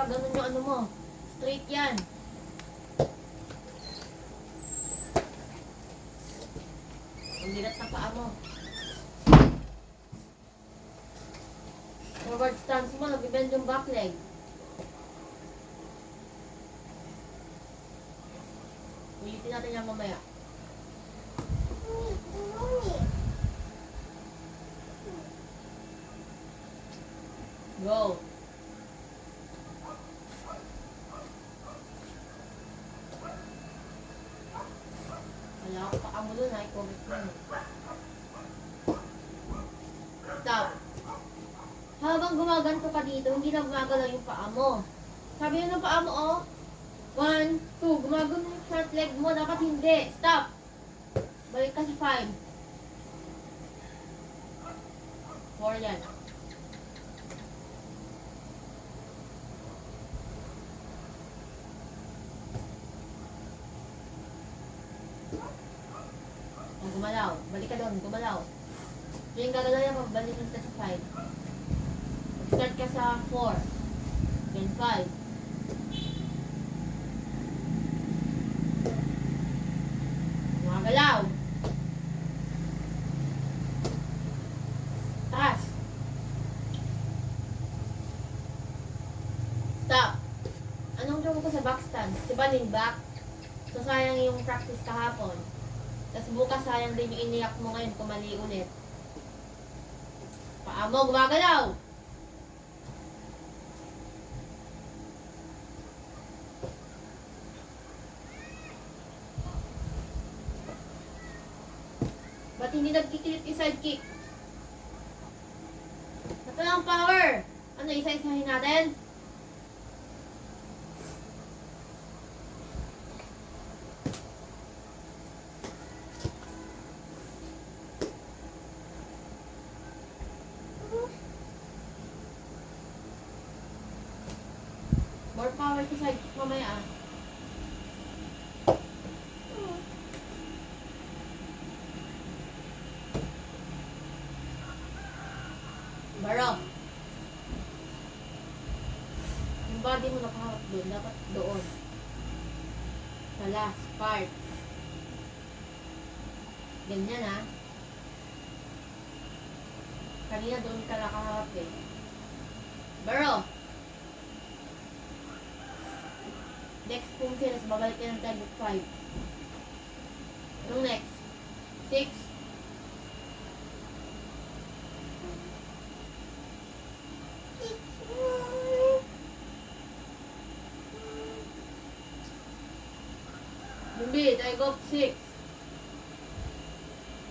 ganun yung ano mo. Straight yan. Ang bigat na paa mo. Forward stance mo, nag-bend yung back leg. Ulitin natin yan mamaya. Go. Wala ako paa mo dun ha, i-comment mo. Stop. Habang gumaganto ka dito, hindi na gumagalaw yung paa mo. Sabi yun ng paa mo, oh. 1, 2, gumagano yung front leg mo. Dapat hindi. Stop. Balik ka sa 5. 4 yan. Gumalaw. Balik ka doon. Gumalaw. So yung gagalaw yan, pabalikin ka sa 5. Start ka sa 4. Then 5. Gumagalaw. Taas. Stop. Anong gawin ko sa back stance? Diba lean back? So sayang yung practice kahapon. Tapos bukas sayang din yung iniyak mo ngayon kung mali ulit. Paa mo, gumagalaw! Ba't hindi nagkikilip yung side kick? Ito lang power! Ano, isa-isahin natin? More power sa side kick mamaya ah. Baro. Yung body mo nakahawak doon, dapat doon. Sa last part. Ganyan ah. Kanina doon ka nakahawak eh. Baro. Next kung sinas, babalik ka ng target 5. Anong next? 6. Jumbi, tayo go 6.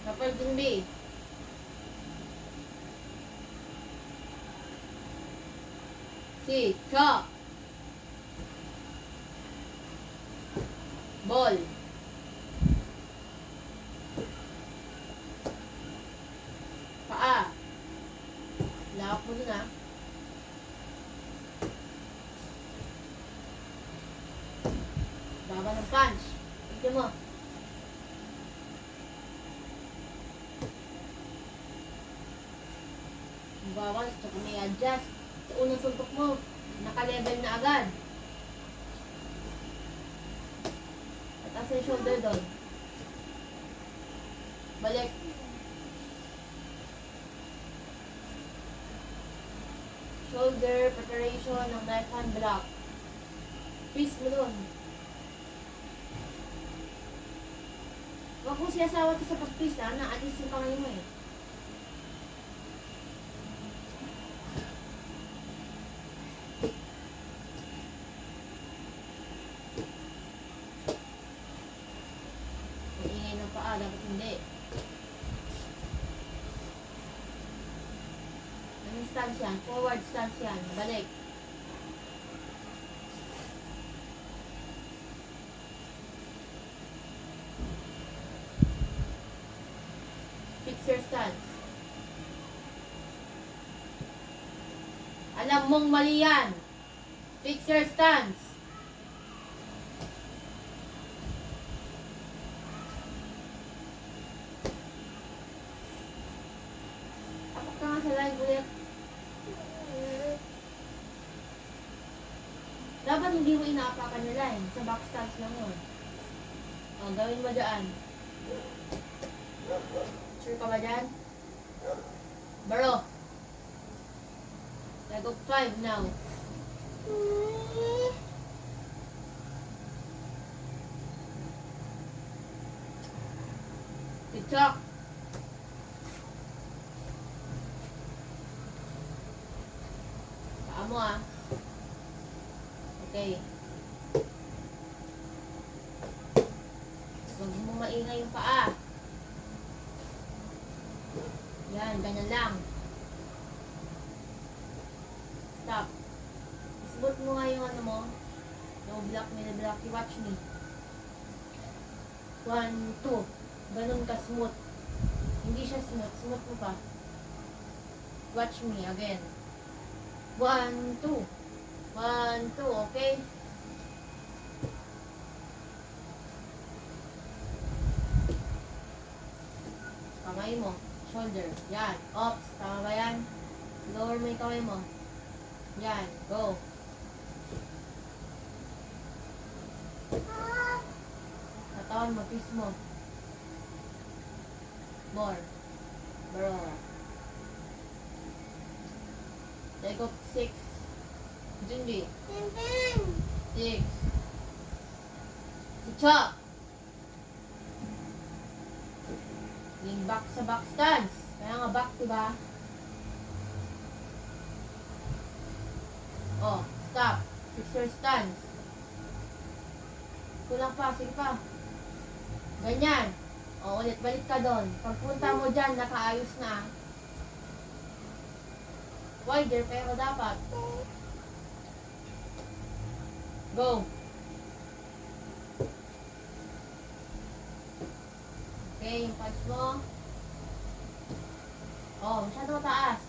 Kapag Jumbi. Si, chop. Ball. Paa. Lawak mo dun ah. Baba ng punch. Tignan mo. Bawas, tsaka may adjust. Sa unang suntok mo, naka-level na agad. Taas yung shoulder doon. Balik. Shoulder preparation ng left hand block. Twist mo doon. Huwag mo siyasawa sa pag-twist ha. Naalis yung kamay mo eh. Dapat hindi. Anong stance yan? Forward stance yan. Balik. Fix your stance. Alam mong mali yan. Fix your stance. Sa line ulit. hindi mo inaapakan yung line. Sa back stance lang yun. O, gawin mo dyan. Sure ka ba dyan? Baro. Leg of 5 now. Tichok. Paa mo ah. Okay. Huwag mo maingay yung paa. Yan, ganyan lang. Stop. Isbot mo nga yung ano mo. No block me, no block. Watch me. 1, 2. Ganun ka smooth. Hindi siya smooth. Smooth mo pa. Watch me again. 1, 2. 1, 2. Okay? Kamay mo. Shoulder. Yan. Ops. Tama ba yan? Lower mo yung kamay mo. Yan. Go. Katawan mo. Twist mo. More. Bro. Leg of 6. Junji. 6. Chop. Yung back sa back stance. Kaya nga back, diba? Oh, stop. Fixer stance. Kulang pa, sige pa. Ganyan. O, ulit, balik ka doon. Pagpunta mo dyan, nakaayos na. Wider, pero dapat. Go. Okay, yung punch mo. Oh, masyado mataas.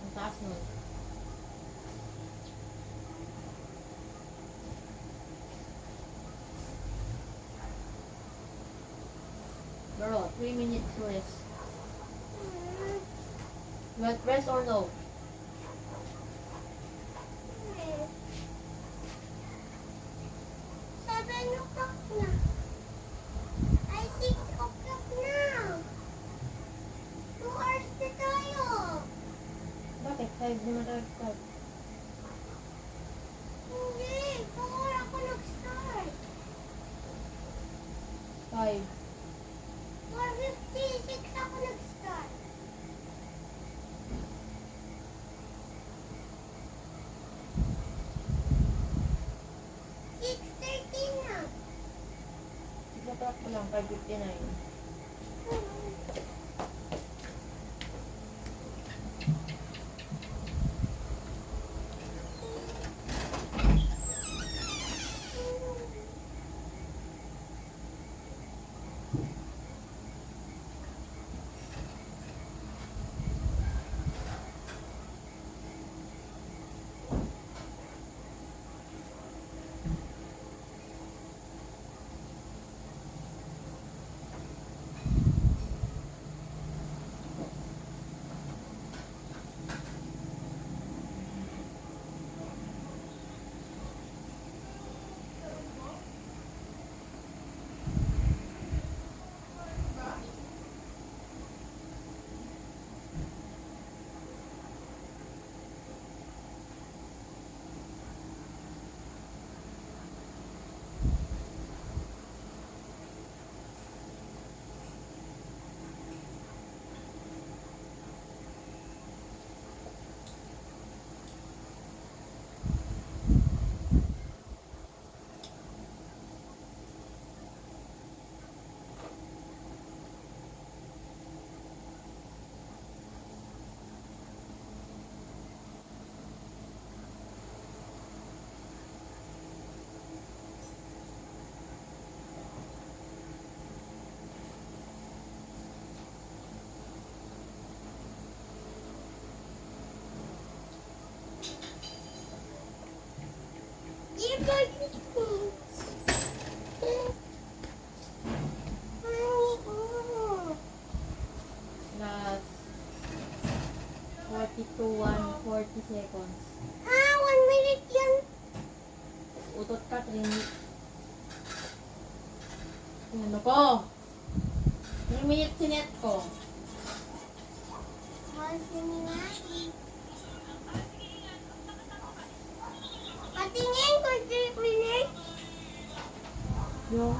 Ang taas nun. Bro, 3 minutes rest. You want rest or no? Bakit? 5 naman tayo start. Hindi, 4 ako nag-start. 5. 4:56 ako nag-start. Six 13 na. 6 o'clock mo lang, 5:59. Last 42, 140 seconds. Ha? 1 minute yan. Utot ka, Trini. Ano ko? 3 minutes sinet ko. Kasi nga. Patingin ko 3 minutes. Yung?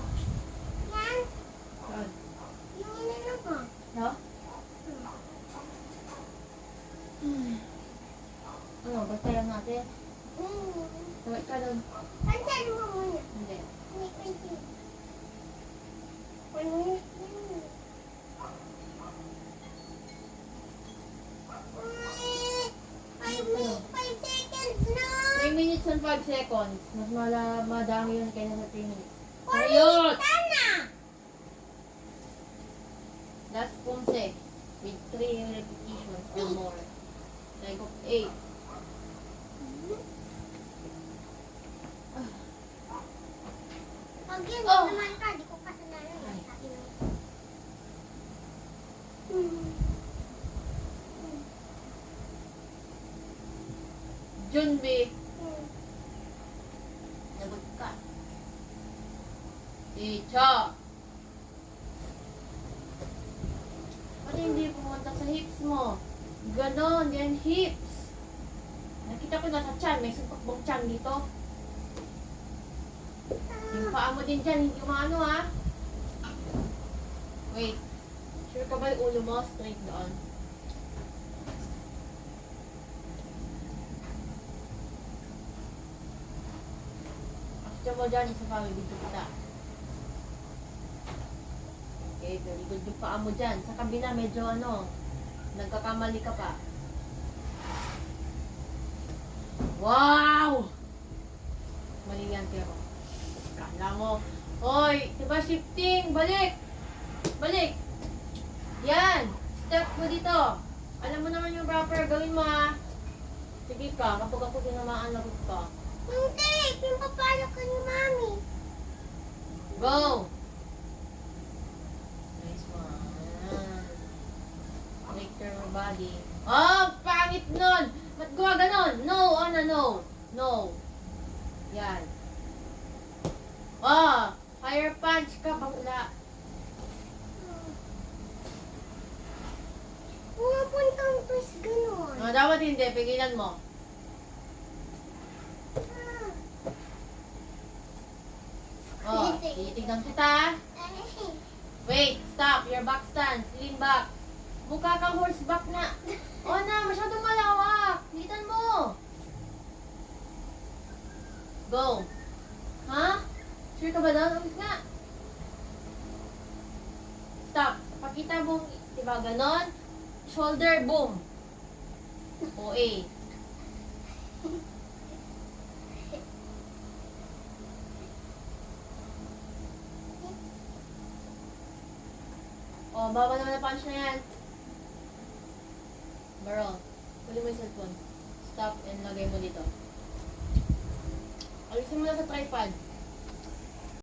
Yan. Saan? Yung ano ko. No? Ano, basta yan natin. Tawag ka doon. Pansan mo muna. Hindi. Hindi pansin. 1 minute yan. Ay, 5 minutes, 5 seconds na. 3 minutes and 5 seconds. Mas madami yun kaysa sa 3 minutes. 4 Ayun! minutes sana. Last punse. With 3 repetitions or more. Like of 8. Pag yun, Oh. naman ka, di ko kasalanan. Ay. Sabi mo. Junbi. Lagot ka. Icha. Pati hindi pumunta sa hips mo. Ganon, yan hips. Nakita ko na sa chan, may sumpak bang chan dito. Yung paa mo din dyan, hindi umano ha. Wait. Sure ka ba yung ulo mo? Straight doon. After mo dyan, isa pa, may video kita. Okay, very good yung paa mo dyan. Sa kabila, medyo ano, nagkakamali ka pa. Wow! Mali yan, pero. Kala mo. Hoy, diba shifting? Balik! Balik! Yan! Step mo dito. Alam mo naman yung proper gawin mo ha. Sige ka, kapag ako tinamaan, lagot ka. Hindi, pinapapalo ka ni Mami. Go! Nice one. Make your body. Oh, pangit nun! Ba't gawa ganon? No, Ana, no. No. Yan. Oh, higher punch ka, bakla. Pumapuntang twist ganon. No, dapat hindi. Pigilan mo. Oh, titignan kita. Wait, stop. Your back stance. Lean back. Mukha kang horseback na. Oh na, masyadong malawak. Litan mo. Go. Ha? Sure ka ba doon? Ulit nga. Stop. Pakita mo, diba ganon? Shoulder, boom. O-A. Oh, baba naman na punch na yan. Barol, huli mo yung cellphone. Stop and lagay mo dito. Alisin mo na sa tripod.